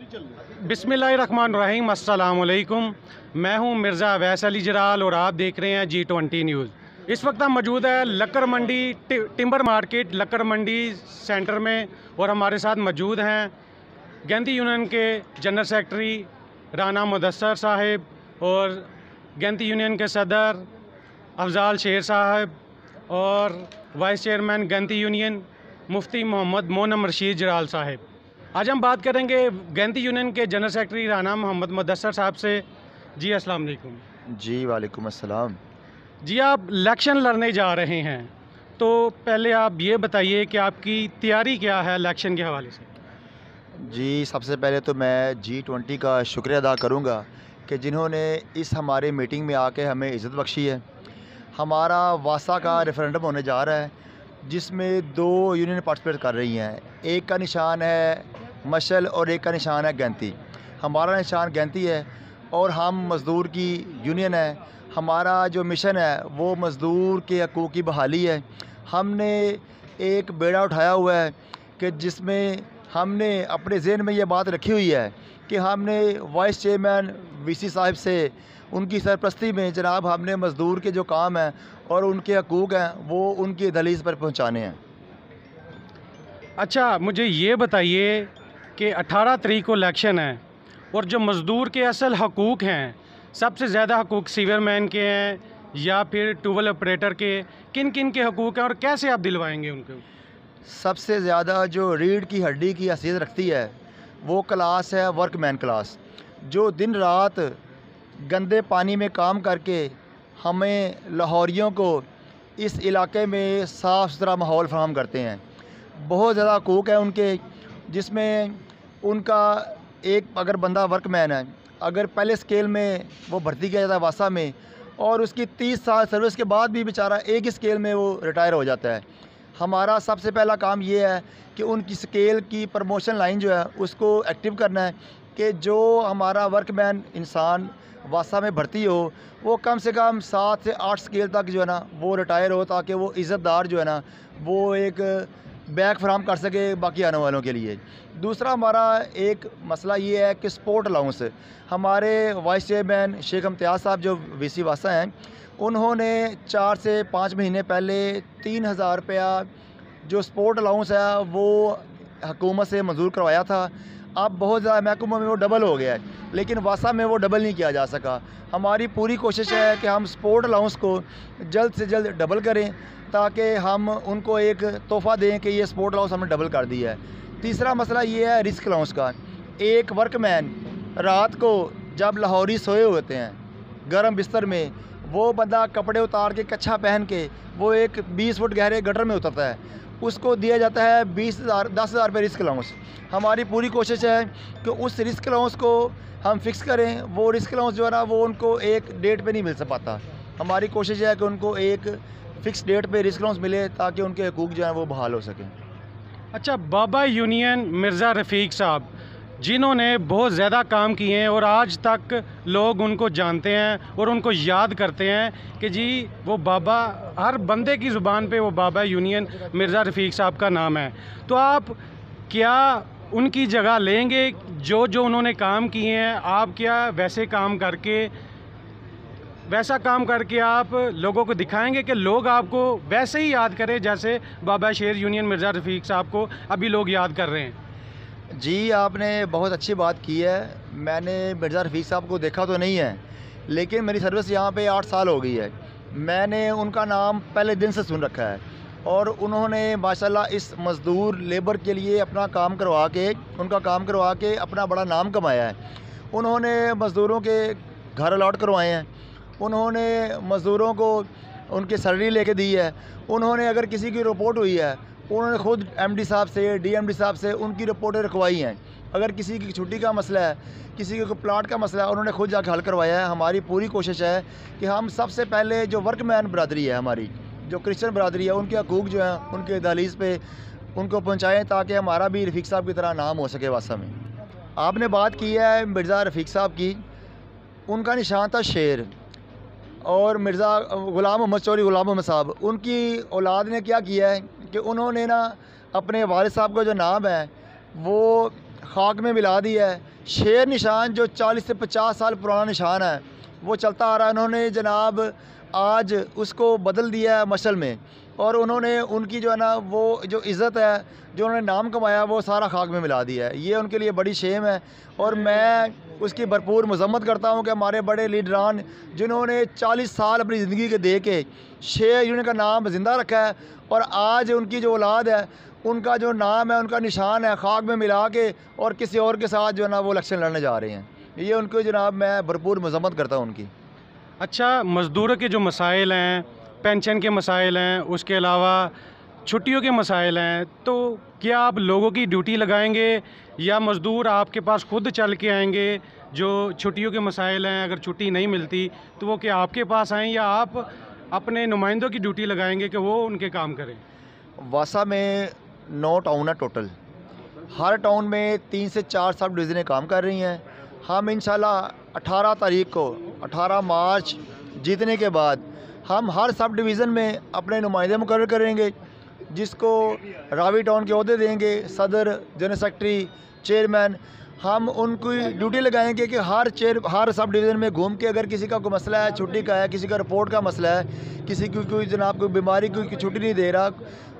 बिस्मिल्लाहिर्रहमानिर्रहीम, अस्सलाम वालेकुम। मैं हूं मिर्ज़ा अवैस अली जलाल और आप देख रहे हैं G20 न्यूज़। इस वक्त हम मौजूद है लक्कर मंडी टिम्बर मार्केट लक्कर मंडी सेंटर में और हमारे साथ मौजूद हैं गैंती यूनियन के जनरल सेक्रेटरी राना मुदस्सर साहिब और गैंती यूनियन के सदर अफजाल शेर साहब और वाइस चेयरमैन गैंती यूनियन मुफ्ती मोहम्मद मोनम रशीद जलाल साहब। आज हम बात करेंगे गैंती यूनियन के जनरल सेक्रेटरी राना मोहम्मद मुदस्सर साहब से। जी अस्सलाम वालेकुम। जी वालेकुम अस्सलाम। जी, आप इलेक्शन लड़ने जा रहे हैं, तो पहले आप ये बताइए कि आपकी तैयारी क्या है इलेक्शन के हवाले से। जी, सबसे पहले तो मैं G20 का शुक्रिया अदा करूँगा कि जिन्होंने इस हमारे मीटिंग में आके हमें इज़्ज़त बख्शी है। हमारा वासा का रेफरेंडम होने जा रहा है जिसमें 2 यूनियन पार्टिसिपेट कर रही हैं। एक का निशान है मशल और एक का निशान है गैंती। हमारा निशान गैंती है और हम मज़दूर की यूनियन है। हमारा जो मिशन है वो मज़दूर के हकूक़ की बहाली है। हमने एक बेड़ा उठाया हुआ है कि जिसमें हमने अपने ज़हन में ये बात रखी हुई है कि हमने वाइस चेयरमैन वीसी साहब से उनकी सरपरस्ती में जनाब हमने मज़दूर के जो काम हैं और उनके हकूक़ हैं वो उनकी दहलीज़ पर पहुँचाने हैं। अच्छा, मुझे ये बताइए कि 18 तारीख को इलेक्शन है और जो मज़दूर के असल हकूक़ हैं, सबसे ज़्यादा हकूक़ सीवरमैन के हैं या फिर ट्यूबवेल ऑपरेटर के, किन किन के हकूक़ हैं और कैसे आप दिलवाएंगे उनको? सबसे ज़्यादा जो रीढ़ की हड्डी की हैसियत रखती है वो क्लास है वर्कमैन क्लास, जो दिन रात गंदे पानी में काम करके हमें लाहौरियों को इस इलाके में साफ़ सुथरा माहौल फराहम करते हैं। बहुत ज़्यादा हकूक़ है उनके, जिसमें उनका एक अगर बंदा वर्कमैन है, अगर पहले स्केल में वो भर्ती किया जाता है वासा में और उसकी 30 साल सर्विस के बाद भी बेचारा एक ही स्केल में वो रिटायर हो जाता है। हमारा सबसे पहला काम ये है कि उनकी स्केल की प्रमोशन लाइन जो है उसको एक्टिव करना है कि जो हमारा वर्कमैन इंसान वासा में भर्ती हो वो कम से कम 7 से 8 स्केल तक जो है ना वो रिटायर हो, ताकि वो इज़्ज़तदार जो है ना वो एक बैग फराहम कर सके बाकी आने वालों के लिए। दूसरा हमारा एक मसला ये है कि स्पोर्ट अलाउंस, हमारे वाइस चेयरमैन शेख इम्तियाज़ साहब जो वीसी वासा हैं, उन्होंने 4 से 5 महीने पहले 3000 रुपया जो स्पोर्ट अलाउंस है वो हुकूमत से मंजूर करवाया था। अब बहुत ज़्यादा महकमा में वो डबल हो गया है, लेकिन वासा में वो डबल नहीं किया जा सका। हमारी पूरी कोशिश है कि हम स्पोर्ट अलाउंस को जल्द से जल्द डबल करें ताकि हम उनको एक तोहफ़ा दें कि ये स्पोर्ट अलाउंस हमने डबल कर दिया है। तीसरा मसला ये है रिस्क अलाउंस का। एक वर्कमैन रात को जब लाहौरी सोए होते हैं गर्म बिस्तर में, वो बंदा कपड़े उतार के कच्छा पहन के वो एक 20 फुट गहरे गटर में उतरता है, उसको दिया जाता है 10,000 रुपये रिस्क अलाउंस। हमारी पूरी कोशिश है कि उस रिस्क अलाउंस को हम फिक्स करें। वो रिस्क अलाउंस जो है ना वो उनको एक डेट पे नहीं मिल पाता। हमारी कोशिश है कि उनको एक फ़िक्स डेट पे रिस्क अलाउंस मिले ताकि उनके हकूक़ जो है वो बहाल हो सकें। अच्छा, बाबा यूनियन मिर्ज़ा रफ़ीक साहब जिन्होंने बहुत ज़्यादा काम किए हैं और आज तक लोग उनको जानते हैं और उनको याद करते हैं कि जी वो बाबा, हर बंदे की ज़ुबान पे वो बाबा यूनियन मिर्ज़ा रफ़ीक साहब का नाम है। तो आप क्या उनकी जगह लेंगे? जो जो उन्होंने काम किए हैं, आप क्या वैसा काम करके आप लोगों को दिखाएंगे कि लोग आपको वैसे ही याद करें जैसे बाबा शेर यूनियन मिर्ज़ा रफ़ीक साहब को अभी लोग याद कर रहे हैं? जी, आपने बहुत अच्छी बात की है। मैंने मिर्ज़ा रफ़ीक साहब को देखा तो नहीं है, लेकिन मेरी सर्विस यहाँ पे 8 साल हो गई है। मैंने उनका नाम पहले दिन से सुन रखा है और उन्होंने माशाल्लाह इस मज़दूर लेबर के लिए उनका काम करवा के अपना बड़ा नाम कमाया है। उन्होंने मज़दूरों के घर अलॉट करवाए हैं, उन्होंने मज़दूरों को उनकी सैलरी लेके दी है। उन्होंने अगर किसी की रिपोर्ट हुई है उन्होंने ख़ुद एमडी साहब से, डीएमडी साहब से उनकी रिपोर्टें रखवाई हैं। अगर किसी की छुट्टी का मसला है, किसी के प्लाट का मसला है, उन्होंने खुद जाकर हल करवाया है। हमारी पूरी कोशिश है कि हम सबसे पहले जो वर्कमैन बरादरी है, हमारी जो क्रिश्चियन बरादरी है, उनके हकूक़ जो हैं उनके दहलीज़ पे उनको पहुँचाएँ ताकि हमारा भी रफ़ीक साहब की तरह नाम हो सके वासा में। आपने बात की है मिर्ज़ा रफ़ीक साहब की, उनका निशान था शेर और मिर्ज़ा ग़ुलाम मोहम्मद चौधरी ग़ुलाम मोहम्मद साहब, उनकी औलाद ने क्या किया है कि उन्होंने ना अपने वालिद साहब का जो नाम है वो खाक में मिला दिया है शेर निशान जो 40 से 50 साल पुराना निशान है वो चलता आ रहा है। उन्होंने जनाब आज उसको बदल दिया है मशल में, और उन्होंने उनकी जो है ना वो जो इज़्ज़त है, जो उन्होंने नाम कमाया, वो सारा खाक में मिला दिया है। ये उनके लिए बड़ी शेम है, और मैं उसकी भरपूर मजम्मत करता हूँ कि हमारे बड़े लीडरान जिन्होंने 40 साल अपनी ज़िंदगी के दे के शेर यूनियन का नाम ज़िंदा रखा है, और आज उनकी जो औलाद है उनका जो नाम है, उनका निशान है, खाक में मिला के और किसी और के साथ जो है ना वो इलेक्शन लड़ने जा रहे हैं। ये उनको जनाब मैं भरपूर मजम्मत करता हूँ उनकी। अच्छा, मज़दूरों के जो मसाइल हैं, पेंशन के मसाइल हैं, उसके अलावा छुट्टियों के मसाइल हैं, तो क्या आप लोगों की ड्यूटी लगाएंगे या मज़दूर आपके पास खुद चल के आएंगे? जो छुट्टियों के मसाइल हैं, अगर छुट्टी नहीं मिलती तो वो क्या आपके पास आएँ या आप अपने नुमाइंदों की ड्यूटी लगाएंगे कि वो उनके काम करें? वासा में 9 टाउन है टोटल। हर टाउन में 3 से 4 सब डिवीज़नें काम कर रही हैं। हम इंशाल्लाह 18 तारीख को 18 मार्च जीतने के बाद हम हर सब डिवीज़न में अपने नुमाइंदे मुकर्रर करेंगे, जिसको रावी टाउन के ओहदे देंगे, सदर, जनरल सेक्रेटरी, चेयरमैन। हम उनकी ड्यूटी लगाएंगे कि हर सब डिवीज़न में घूम के अगर किसी का कोई मसला है, छुट्टी का है, किसी का रिपोर्ट का मसला है, किसी की कोई जनाब कोई बीमारी की छुट्टी नहीं दे रहा,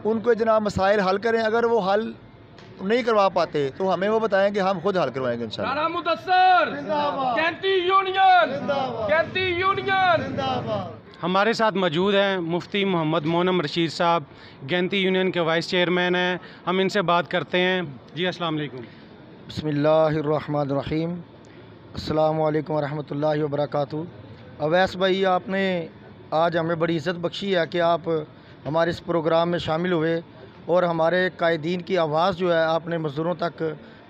उनको जनाब मसाइल हल करें। अगर वो हल नहीं करवा पाते तो हमें वो बताएं कि हम खुद हल करवाएंगे इंशाल्लाह। राणा मुदस्सिर कैंती यूनियन। हमारे साथ मौजूद हैं मुफ्ती मोहम्मद मोनम रशीद साहब, गैंती यूनियन के वाइस चेयरमैन हैं। हम इनसे बात करते हैं। जी अस्सलाम वालेकुम। बिस्मिल्लाहिर्रहमानिर्रहीम। अस्सलामु अलैकुम वरहमतुल्लाहि वबरकातुहू। अवैस भाई, आपने आज हमें बड़ी इज़्ज़त बख्शी है कि आप हमारे इस प्रोग्राम में शामिल हुए और हमारे कायदीन की आवाज़ जो है आपने मज़दूरों तक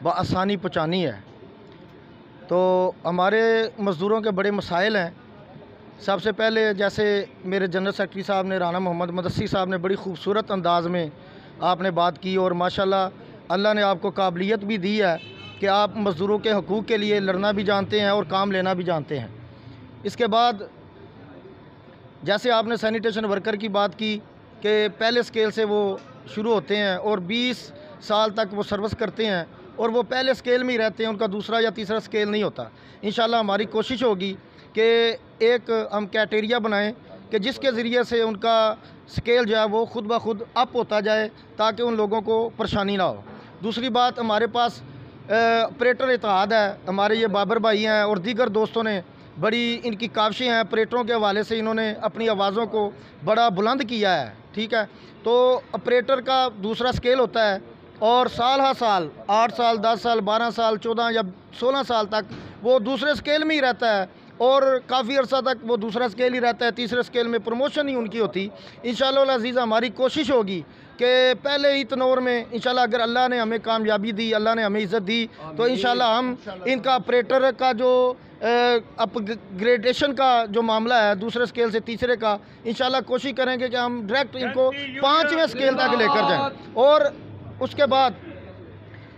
बआसानी पहुँचानी है। तो हमारे मज़दूरों के बड़े मसाइल हैं। सबसे पहले जैसे मेरे जनरल सेक्रेटरी साहब ने, राना मोहम्मद मुदस्सिर साहब ने बड़ी खूबसूरत अंदाज़ में आपने बात की, और माशाल्लाह अल्लाह ने आपको काबिलियत भी दी है कि आप मज़दूरों के हकूक़ के लिए लड़ना भी जानते हैं और काम लेना भी जानते हैं। इसके बाद जैसे आपने सैनिटेशन वर्कर की बात की कि पहले स्केल से वो शुरू होते हैं और 20 साल तक वो सर्विस करते हैं, और वो पहले स्केल में ही रहते हैं, उनका दूसरा या तीसरा स्केल नहीं होता। इंशाल्लाह हमारी कोशिश होगी कि एक हम क्राइटेरिया बनाएं कि जिसके ज़रिए से उनका स्केल जो है वो ख़ुद ब खुद अप होता जाए, ताकि उन लोगों को परेशानी ना हो। दूसरी बात, हमारे पास ऑपरेटर इत्तेहाद है, हमारे ये बाबर भाई हैं और दीगर दोस्तों ने बड़ी इनकी काविशें हैं, ऑपरेटरों के हवाले से इन्होंने अपनी आवाज़ों को बड़ा बुलंद किया है। ठीक है, तो ऑपरेटर का दूसरा स्केल होता है, और साल हर साल 8 साल, 10 साल, 12 साल, 14 या 16 साल तक वो दूसरे स्केल में ही रहता है, और काफ़ी अर्सा तक वो दूसरा स्केल ही रहता है। तीसरे स्केल में प्रमोशन ही उनकी होती। इंशाअल्लाह अज़ीज़ हमारी कोशिश होगी कि पहले ही तनोर में इंशाल्लाह अगर अल्लाह ने हमें कामयाबी दी, अल्लाह ने हमें इज़्ज़त दी, तो इंशाल्लाह हम इनका ऑपरेटर का जो अपग्रेडेशन का जो मामला है दूसरे स्केल से तीसरे का, इंशाल्लाह कोशिश करेंगे कि हम डायरेक्ट इनको 5वें स्केल तक लेकर जाएं। और उसके बाद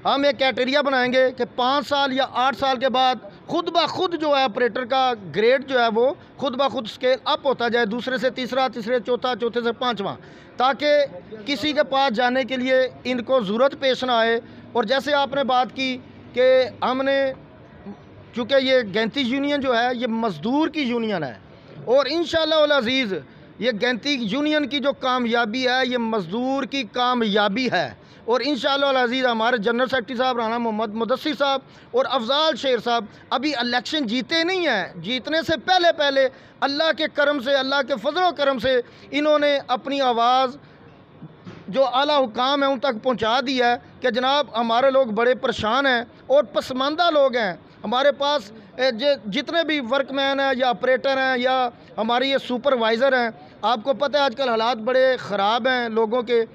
हम एक क्राइटेरिया बनाएंगे कि 5 साल या 8 साल के बाद खुद ब खुद जो है ऑपरेटर का ग्रेड जो है वो खुद ब खुद स्केल अप होता जाए, दूसरे से तीसरा, तीसरे चौथा, चौथे से 5वां, ताकि किसी के पास जाने के लिए इनको ज़रूरत पेश ना आए। और जैसे आपने बात की कि हमने, चूँकि ये गैंती यूनियन जो है ये मज़दूर की यूनियन है, और इंशाअल्लाह अल अज़ीज़ ये गैंती यूनियन की जो कामयाबी है ये मज़दूर की कामयाबी है। और इंशाअल्लाह अल अज़ीज़ हमारे जनरल सेक्रेटरी साहब राना मोहम्मद मुदस्सिर साहब और अफजाल शेर साहब अभी इलेक्शन जीते नहीं हैं, जीतने से पहले पहले अल्लाह के करम से, अल्लाह के फजल करम से इन्होंने अपनी आवाज़ जो आला हुकाम है उन तक पहुँचा दी है कि जनाब हमारे लोग बड़े परेशान हैं और पसमानदा लोग हैं। हमारे पास जितने भी वर्कमैन हैं या ऑपरेटर हैं या हमारे ये सुपरवाइज़र हैं, आपको पता है आजकल हालात बड़े ख़राब हैं लोगों के।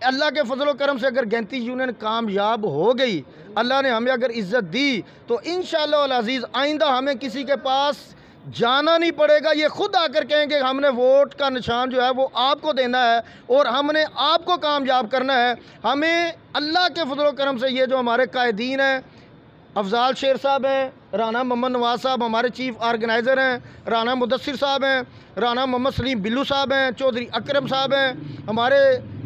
अल्लाह के फजल करम से अगर गैंती यूनियन कामयाब हो गई, अल्लाह ने हमें अगर इज़्ज़त दी, तो इंशाअल्लाह अल अज़ीज़ आइंदा हमें किसी के पास जाना नहीं पड़ेगा। ये खुद आकर कहेंगे हमने वोट का निशान जो है वो आपको देना है और हमने आपको कामयाब करना है। हमें अल्लाह के फजल करम से ये जो हमारे कायदीन हैं, अफजाल शेर साहब हैं, राना मोहम्मद नवाज़ साहब हमारे चीफ़ ऑर्गेनाइज़र हैं, राना मुदस्सिर साहब हैं, राना मोहम्मद सलीम बिल्लू साहब हैं, चौधरी अकरम साहब हैं, हमारे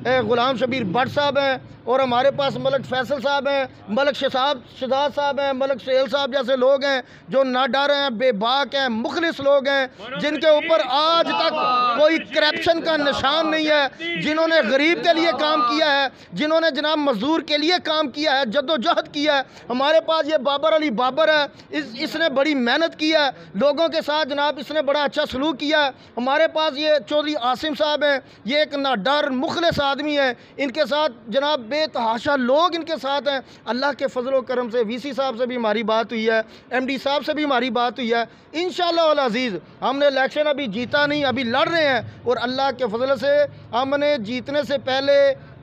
ग़ुलाम शबीर भट्ट साहब हैं, और हमारे पास मलक फैसल साहब हैं, मलक शहजाद साहब हैं, मलक सुहेल साहब जैसे लोग हैं जो ना डर हैं, बेबाक हैं, मुखलिस लोग हैं, जिनके ऊपर आज तक कोई करप्शन का निशान नहीं है, जिन्होंने गरीब के लिए काम किया है, जिन्होंने जनाब मजदूर के लिए काम किया है, जद्दोजहद किया है। हमारे पास ये बाबर अली बाबर है, इसने बड़ी मेहनत की है लोगों के साथ जनाब, इसने बड़ा अच्छा सलूक किया है। हमारे पास ये चौधरी आसिम साहब हैं, ये एक ना डर मुखलिस आदमी है, इनके साथ जनाब बेतहाशा लोग इनके साथ हैं। अल्लाह के फजल व करम से वीसी साहब से भी हमारी बात हुई है, एमडी साहब से भी हमारी बात हुई है। इंशाअल्लाह वल अज़ीज़ हमने इलेक्शन अभी जीता नहीं, अभी लड़ रहे हैं, और अल्लाह के फजल से हमने जीतने से पहले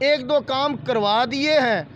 1-2 काम करवा दिए हैं,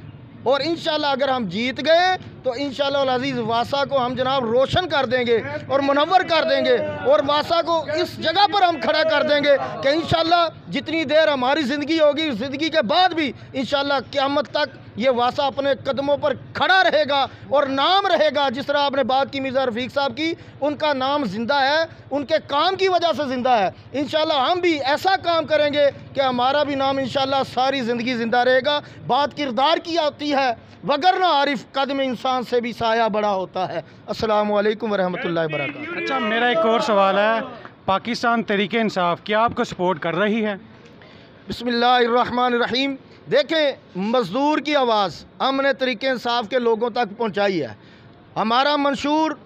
और इंशाअल्लाह अगर हम जीत गए तो इंशाअल्लाह वल अज़ीज़ वासा को हम जनाब रोशन कर देंगे और मुनव्वर कर देंगे, और वासा को इस जगह पर हम खड़ा कर देंगे कि इंशाअल्लाह जितनी देर हमारी ज़िंदगी होगी, ज़िंदगी के बाद भी इंशाअल्लाह क़यामत तक ये वासा अपने कदमों पर खड़ा रहेगा और नाम रहेगा। जिस तरह आपने बात की मिर्ज़ा रफ़ीक साहब की, उनका नाम ज़िंदा है, उनके काम की वजह से ज़िंदा है। इंशाअल्लाह हम भी ऐसा काम करेंगे कि हमारा भी नाम इंशाअल्लाह सारी ज़िंदगी ज़िंदा रहेगा। बात किरदार की आती है, वगरना आरिफ कदम इंसान से भी साया बड़ा होता है। अस्सलामु अलैकुम वरहमतुल्लाहि वबरकातुहू। अच्छा, मेरा एक और सवाल है, पाकिस्तान तहरीक इंसाफ क्या आपको सपोर्ट कर रही है? बिस्मिल्लाहिर्रहमानिर्रहीम। देखें, मज़दूर की आवाज़ हमने तहरीक इंसाफ के लोगों तक पहुंचाई है। हमारा मंशूर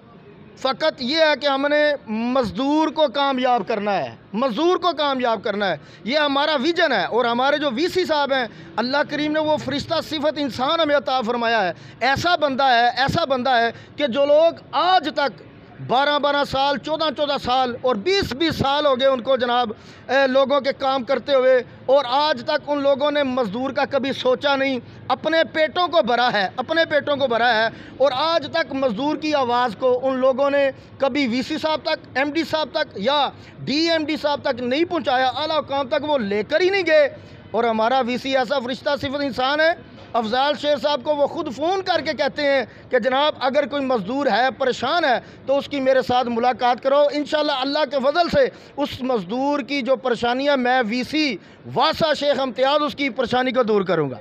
फ़कत ये है कि हमने मज़दूर को कामयाब करना है, मज़दूर को कामयाब करना है, ये हमारा विजन है। और हमारे जो वीसी साहब हैं, अल्लाह करीम ने वो फ़रिश्ता सिफ़त इंसान हमें अता फरमाया है। ऐसा बंदा है कि जो लोग आज तक 12-12 साल, 14-14 साल और 20-20 साल हो गए उनको जनाब लोगों के काम करते हुए, और आज तक उन लोगों ने मज़दूर का कभी सोचा नहीं, अपने पेटों को भरा है, और आज तक मज़दूर की आवाज़ को उन लोगों ने कभी वीसी साहब तक, एमडी साहब तक या डीएमडी साहब तक नहीं पहुंचाया, आला हुकाम तक वो लेकर ही नहीं गए। और हमारा वीसी ऐसा फरिश्ता सिफ़त इंसान है, अफजाल शेर साहब को वो ख़ुद फ़ोन करके कहते हैं कि जनाब अगर कोई मज़दूर है, परेशान है, तो उसकी मेरे साथ मुलाकात करो। इंशाअल्लाह अल्लाह के फजल से उस मज़दूर की जो परेशानियाँ, मैं वीसी वासा शेख इम्तियाज़ उसकी परेशानी को दूर करूँगा।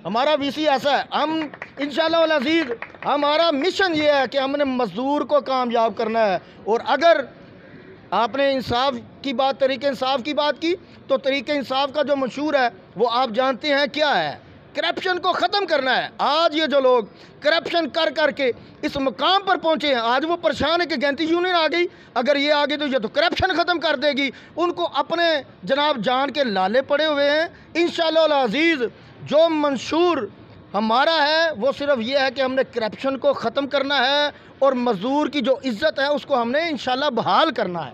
हमारा वीसी ऐसा है, हम इंशाअल्लाह वल अज़ीज़ हमारा मिशन ये है कि हमने मज़दूर को कामयाब करना है। और अगर आपने इंसाफ की बात, तरीक़े इंसाफ की बात की, तो तरीक़े इंसाफ का जो मंशूर है वो आप जानते हैं क्या है, करप्शन को ख़त्म करना है। आज ये जो लोग करप्शन कर करके इस मुकाम पर पहुँचे हैं, आज वो परेशान है कि गैंती यूनियन आ गई, अगर ये आ गई तो ये तो करप्शन ख़त्म कर देगी। उनको अपने जनाब जान के लाले पड़े हुए हैं। इंशाअल्लाह अल अज़ीज़ जो मंशूर हमारा है वो सिर्फ ये है कि हमने करप्शन को ख़त्म करना है, और मज़दूर की जो इज़्ज़त है उसको हमने इंशाअल्लाह बहाल करना है।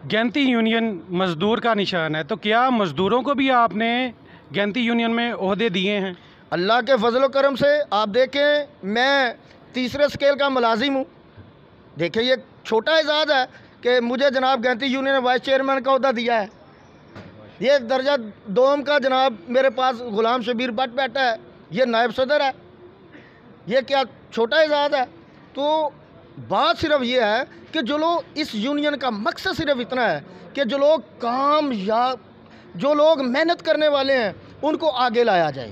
गैंती यूनियन मज़दूर का निशान है, तो क्या मज़दूरों को भी आपने गैंती यूनियन में ओहदे दिए हैं? अल्लाह के फजल करम से आप देखें, मैं 3रे स्केल का मुलाजिम हूँ। देखें, ये छोटा एजाज़ है कि मुझे जनाब गैंती यूनियन वाइस चेयरमैन का ओहदा दिया है। ये दर्जा 2 का जनाब मेरे पास ग़ुलाम शबीर भट्ट बैठा है, ये नायब सदर है। ये क्या छोटा एजाज़ है? तो बात सिर्फ ये है कि जो लोग इस यूनियन का मकसद सिर्फ इतना है कि जो लोग कामयाब, जो लोग मेहनत करने वाले हैं उनको आगे लाया जाए,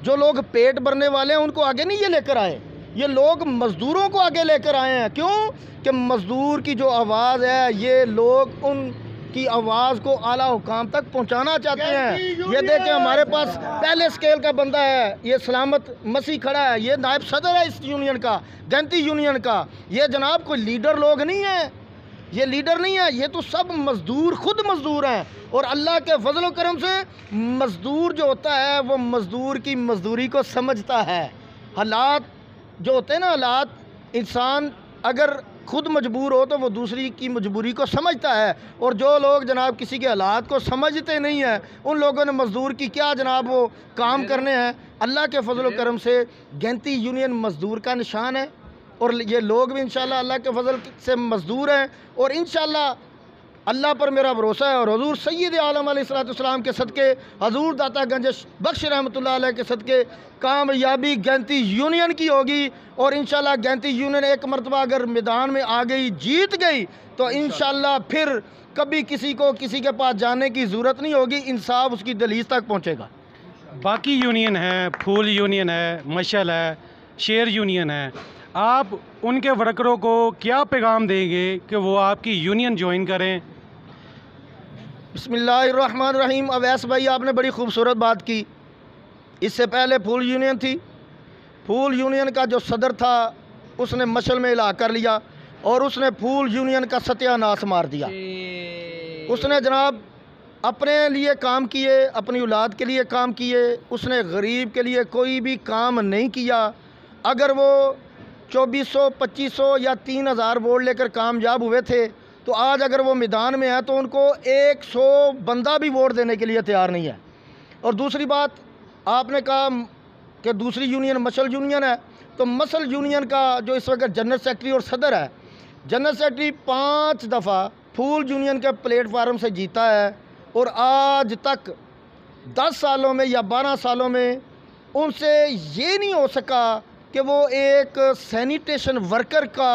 जो लोग पेट भरने वाले हैं उनको आगे नहीं ये लेकर आए, ये लोग मज़दूरों को आगे लेकर आए हैं। क्यों? कि मज़दूर की जो आवाज़ है, ये लोग उनकी आवाज़ को आला हुकाम तक पहुंचाना चाहते हैं। ये देखें, हमारे पास पहले स्केल का बंदा है, ये सलामत मसीह खड़ा है, ये नायब सदर है इस यूनियन का, गैंती यूनियन का। ये जनाब कोई लीडर लोग नहीं है, ये लीडर नहीं है, ये तो सब मज़दूर, खुद मज़दूर हैं। और अल्लाह के फजल करम से मज़दूर जो होता है वो मज़दूर की मज़दूरी को समझता है। हालात जो होते हैं ना, हालात, इंसान अगर खुद मजबूर हो तो वो दूसरी की मजबूरी को समझता है। और जो लोग जनाब किसी के हालात को समझते नहीं हैं, उन लोगों ने मज़दूर की क्या जनाब वो काम करने हैं। अल्लाह के फजल करम से गैंती यूनियन मज़दूर का निशान है, और ये लोग भी इंशाअल्लाह अल्लाह के फजल से मज़दूर हैं। और इंशाअल्लाह अल्लाह पर मेरा भरोसा है, और हुज़ूर सय्यद आलम अलैहिस्सलाम के सदक़े, हज़ूर दाता गंज बख्श रहमतुल्लाह अलैह के सदक़े कामयाबी गैंती यूनियन की होगी। और इंशाल्लाह गैंती यूनियन एक मरतबा अगर मैदान में आ गई, जीत गई, तो इंशाल्लाह फिर कभी किसी को किसी के पास जाने की ज़रूरत नहीं होगी, इंसाफ उसकी दहलीज तक पहुँचेगा। बाकी यूनियन है, फूल यूनियन है, मशल है, शेर यूनियन है, आप उनके वर्करों को क्या पैगाम देंगे कि वो आपकी यूनियन ज्वाइन करें? बिस्मिल्लाहिर्रहमानिर्रहीम। अवैस भाई, आपने बड़ी खूबसूरत बात की। इससे पहले फूल यूनियन थी। फूल यूनियन का जो सदर था उसने मशल में इलाहा कर लिया और उसने फूल यूनियन का सत्यानाश मार दिया। उसने जनाब अपने लिए काम किए, अपनी औलाद के लिए काम किए, उसने गरीब के लिए कोई भी काम नहीं किया। अगर वो 2400, 2500 या 3000 वोट लेकर कामयाब हुए थे, तो आज अगर वो मैदान में है तो उनको 100 बंदा भी वोट देने के लिए तैयार नहीं है। और दूसरी बात, आपने कहा कि दूसरी यूनियन मशल यूनियन है, तो मशल यूनियन का जो इस वक्त जनरल सेक्रेटरी और सदर है, जनरल सेक्रेटरी 5 दफ़ा फूल यूनियन के प्लेटफार्म से जीता है और आज तक 10 सालों में या 12 सालों में उनसे ये नहीं हो सका कि वो एक सैनिटेशन वर्कर का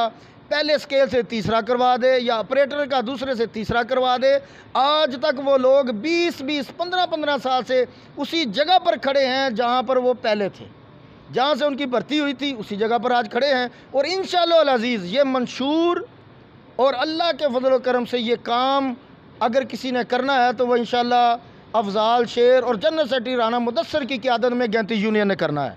पहले स्केल से तीसरा करवा दे या ऑपरेटर का दूसरे से तीसरा करवा दे। आज तक वो लोग 20-20, 15-15 साल से उसी जगह पर खड़े हैं जहाँ पर वो पहले थे, जहाँ से उनकी भर्ती हुई थी, उसी जगह पर आज खड़े हैं। और इंशाअल्लाह अल अज़ीज़ ये मंशूर और अल्लाह के फजल व करम से ये काम अगर किसी ने करना है तो वह इंशाअल्लाह अफजाल शेर और जनरल सेक्रेटरी राना मुदस्सर की क़यादत में गैंती यूनियन ने करना है।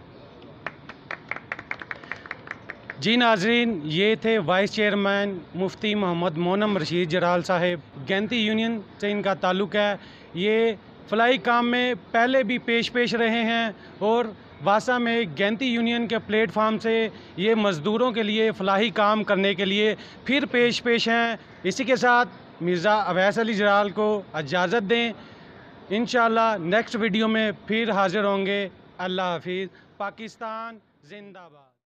जी नाजरीन, ये थे वाइस चेयरमैन मुफ्ती मोहम्मद मोनम रशीद जराल साहब। गैंती यूनियन से इनका ताल्लुक़ है। ये फलाई काम में पहले भी पेश रहे हैं और वासा में गैंती यूनियन के प्लेटफार्म से ये मज़दूरों के लिए फलाही काम करने के लिए फिर पेश हैं। इसी के साथ मिर्ज़ा अवैस अली जराल को इजाज़त दें। इंशाअल्लाह नेक्स्ट वीडियो में फिर हाज़िर होंगे। अल्लाह हाफिज़। पाकिस्तान जिंदाबाद।